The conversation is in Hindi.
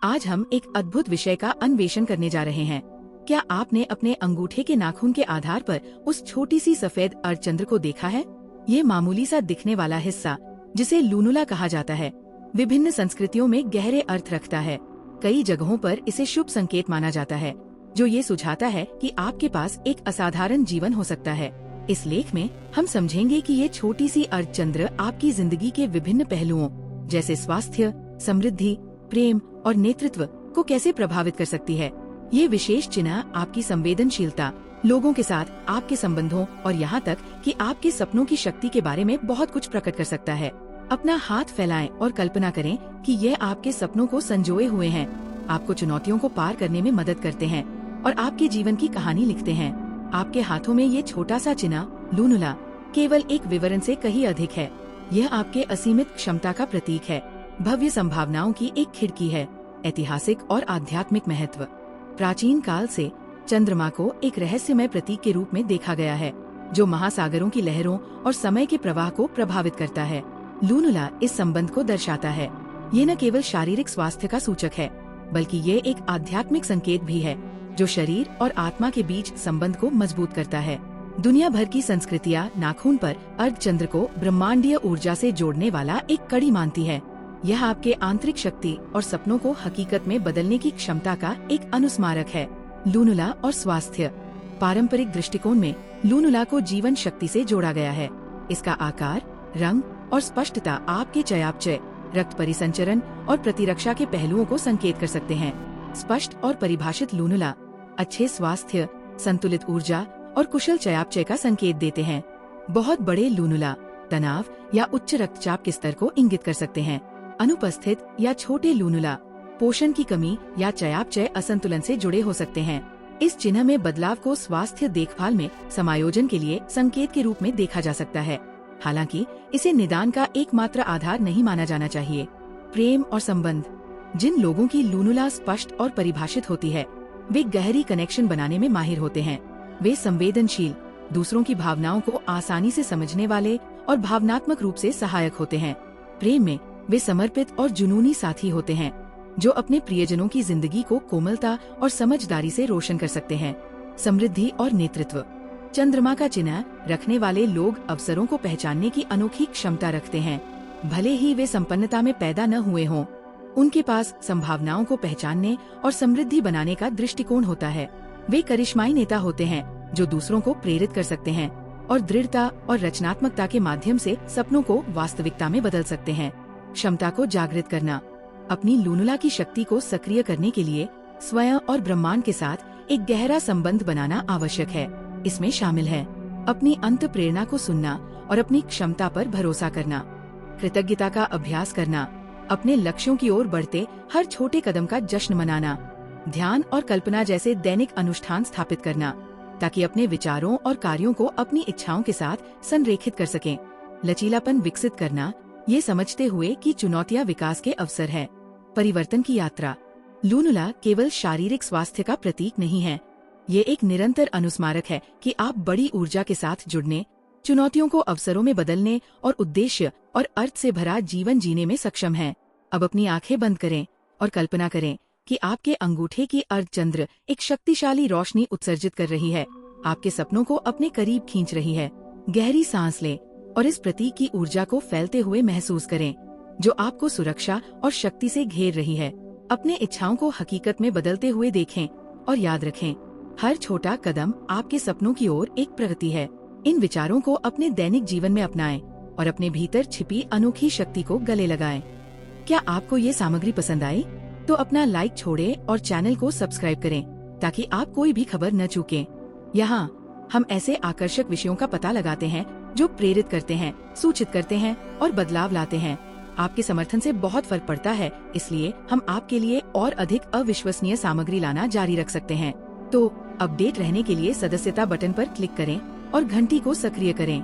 आज हम एक अद्भुत विषय का अन्वेषण करने जा रहे हैं। क्या आपने अपने अंगूठे के नाखून के आधार पर उस छोटी सी सफेद अर्धचंद्र को देखा है? ये मामूली सा दिखने वाला हिस्सा, जिसे लूनुला कहा जाता है, विभिन्न संस्कृतियों में गहरे अर्थ रखता है। कई जगहों पर इसे शुभ संकेत माना जाता है, जो ये सुझाता है कि आपके पास एक असाधारण जीवन हो सकता है। इस लेख में हम समझेंगे कि ये छोटी सी अर्धचंद्र आपकी जिंदगी के विभिन्न पहलुओं जैसे स्वास्थ्य, समृद्धि, प्रेम और नेतृत्व को कैसे प्रभावित कर सकती है। ये विशेष चिन्ह आपकी संवेदनशीलता, लोगों के साथ आपके संबंधों और यहाँ तक कि आपके सपनों की शक्ति के बारे में बहुत कुछ प्रकट कर सकता है। अपना हाथ फैलाएं और कल्पना करें कि यह आपके सपनों को संजोए हुए हैं, आपको चुनौतियों को पार करने में मदद करते हैं और आपके जीवन की कहानी लिखते हैं। आपके हाथों में ये छोटा सा चिन्ह लूनुला केवल एक विवरण से कहीं अधिक है। यह आपके असीमित क्षमता का प्रतीक है, भव्य संभावनाओं की एक खिड़की है, ऐतिहासिक और आध्यात्मिक महत्व। प्राचीन काल से चंद्रमा को एक रहस्यमय प्रतीक के रूप में देखा गया है, जो महासागरों की लहरों और समय के प्रवाह को प्रभावित करता है। लूनुला इस संबंध को दर्शाता है। ये न केवल शारीरिक स्वास्थ्य का सूचक है, बल्कि ये एक आध्यात्मिक संकेत भी है, जो शरीर और आत्मा के बीच संबंध को मजबूत करता है। दुनिया भर की संस्कृतियाँ नाखून पर अर्धचंद्र को ब्रह्मांडीय ऊर्जा से जोड़ने वाला एक कड़ी मानती है। यह आपके आंतरिक शक्ति और सपनों को हकीकत में बदलने की क्षमता का एक अनुस्मारक है। लूनुला और स्वास्थ्य। पारंपरिक दृष्टिकोण में लूनुला को जीवन शक्ति से जोड़ा गया है। इसका आकार, रंग और स्पष्टता आपके चयापचय, रक्त परिसंचरण और प्रतिरक्षा के पहलुओं को संकेत कर सकते हैं। स्पष्ट और परिभाषित लूनुला अच्छे स्वास्थ्य, संतुलित ऊर्जा और कुशल चयापचय का संकेत देते हैं। बहुत बड़े लूनुला तनाव या उच्च रक्तचाप के स्तर को इंगित कर सकते हैं। अनुपस्थित या छोटे लूनुला पोषण की कमी या चयापचय असंतुलन से जुड़े हो सकते हैं। इस चिन्ह में बदलाव को स्वास्थ्य देखभाल में समायोजन के लिए संकेत के रूप में देखा जा सकता है, हालांकि इसे निदान का एकमात्र आधार नहीं माना जाना चाहिए। प्रेम और संबंध। जिन लोगों की लूनुला स्पष्ट और परिभाषित होती है, वे गहरी कनेक्शन बनाने में माहिर होते हैं। वे संवेदनशील, दूसरों की भावनाओं को आसानी से समझने वाले और भावनात्मक रूप से सहायक होते हैं। प्रेम में वे समर्पित और जुनूनी साथी होते हैं, जो अपने प्रियजनों की जिंदगी को कोमलता और समझदारी से रोशन कर सकते हैं। समृद्धि और नेतृत्व। चंद्रमा का चिन्ह रखने वाले लोग अवसरों को पहचानने की अनोखी क्षमता रखते हैं। भले ही वे संपन्नता में पैदा न हुए हों, उनके पास संभावनाओं को पहचानने और समृद्धि बनाने का दृष्टिकोण होता है। वे करिश्माई नेता होते हैं, जो दूसरों को प्रेरित कर सकते हैं और दृढ़ता और रचनात्मकता के माध्यम से सपनों को वास्तविकता में बदल सकते हैं। क्षमता को जागृत करना। अपनी लूनुला की शक्ति को सक्रिय करने के लिए स्वयं और ब्रह्मांड के साथ एक गहरा संबंध बनाना आवश्यक है। इसमें शामिल है अपनी अंत प्रेरणा को सुनना और अपनी क्षमता पर भरोसा करना, कृतज्ञता का अभ्यास करना, अपने लक्ष्यों की ओर बढ़ते हर छोटे कदम का जश्न मनाना, ध्यान और कल्पना जैसे दैनिक अनुष्ठान स्थापित करना, ताकि अपने विचारों और कार्यों को अपनी इच्छाओं के साथ संरेखित कर सकें। लचीलापन विकसित करना, ये समझते हुए कि चुनौतियां विकास के अवसर है। परिवर्तन की यात्रा। लूनुला केवल शारीरिक स्वास्थ्य का प्रतीक नहीं है, ये एक निरंतर अनुस्मारक है कि आप बड़ी ऊर्जा के साथ जुड़ने, चुनौतियों को अवसरों में बदलने और उद्देश्य और अर्थ से भरा जीवन जीने में सक्षम हैं। अब अपनी आंखें बंद करें और कल्पना करें कि आपके अंगूठे की अर्धचंद्र एक शक्तिशाली रोशनी उत्सर्जित कर रही है, आपके सपनों को अपने करीब खींच रही है। गहरी सांस लें और इस प्रतीक की ऊर्जा को फैलते हुए महसूस करें, जो आपको सुरक्षा और शक्ति से घेर रही है। अपने इच्छाओं को हकीकत में बदलते हुए देखें और याद रखें, हर छोटा कदम आपके सपनों की ओर एक प्रगति है। इन विचारों को अपने दैनिक जीवन में अपनाएं और अपने भीतर छिपी अनोखी शक्ति को गले लगाएं। क्या आपको ये सामग्री पसंद आई? तो अपना लाइक छोड़ें और चैनल को सब्सक्राइब करें, ताकि आप कोई भी खबर न चूकें। यहाँ हम ऐसे आकर्षक विषयों का पता लगाते हैं जो प्रेरित करते हैं, सूचित करते हैं और बदलाव लाते हैं। आपके समर्थन से बहुत फर्क पड़ता है, इसलिए हम आपके लिए और अधिक अविश्वसनीय सामग्री लाना जारी रख सकते हैं। तो अपडेट रहने के लिए सदस्यता बटन पर क्लिक करें और घंटी को सक्रिय करें।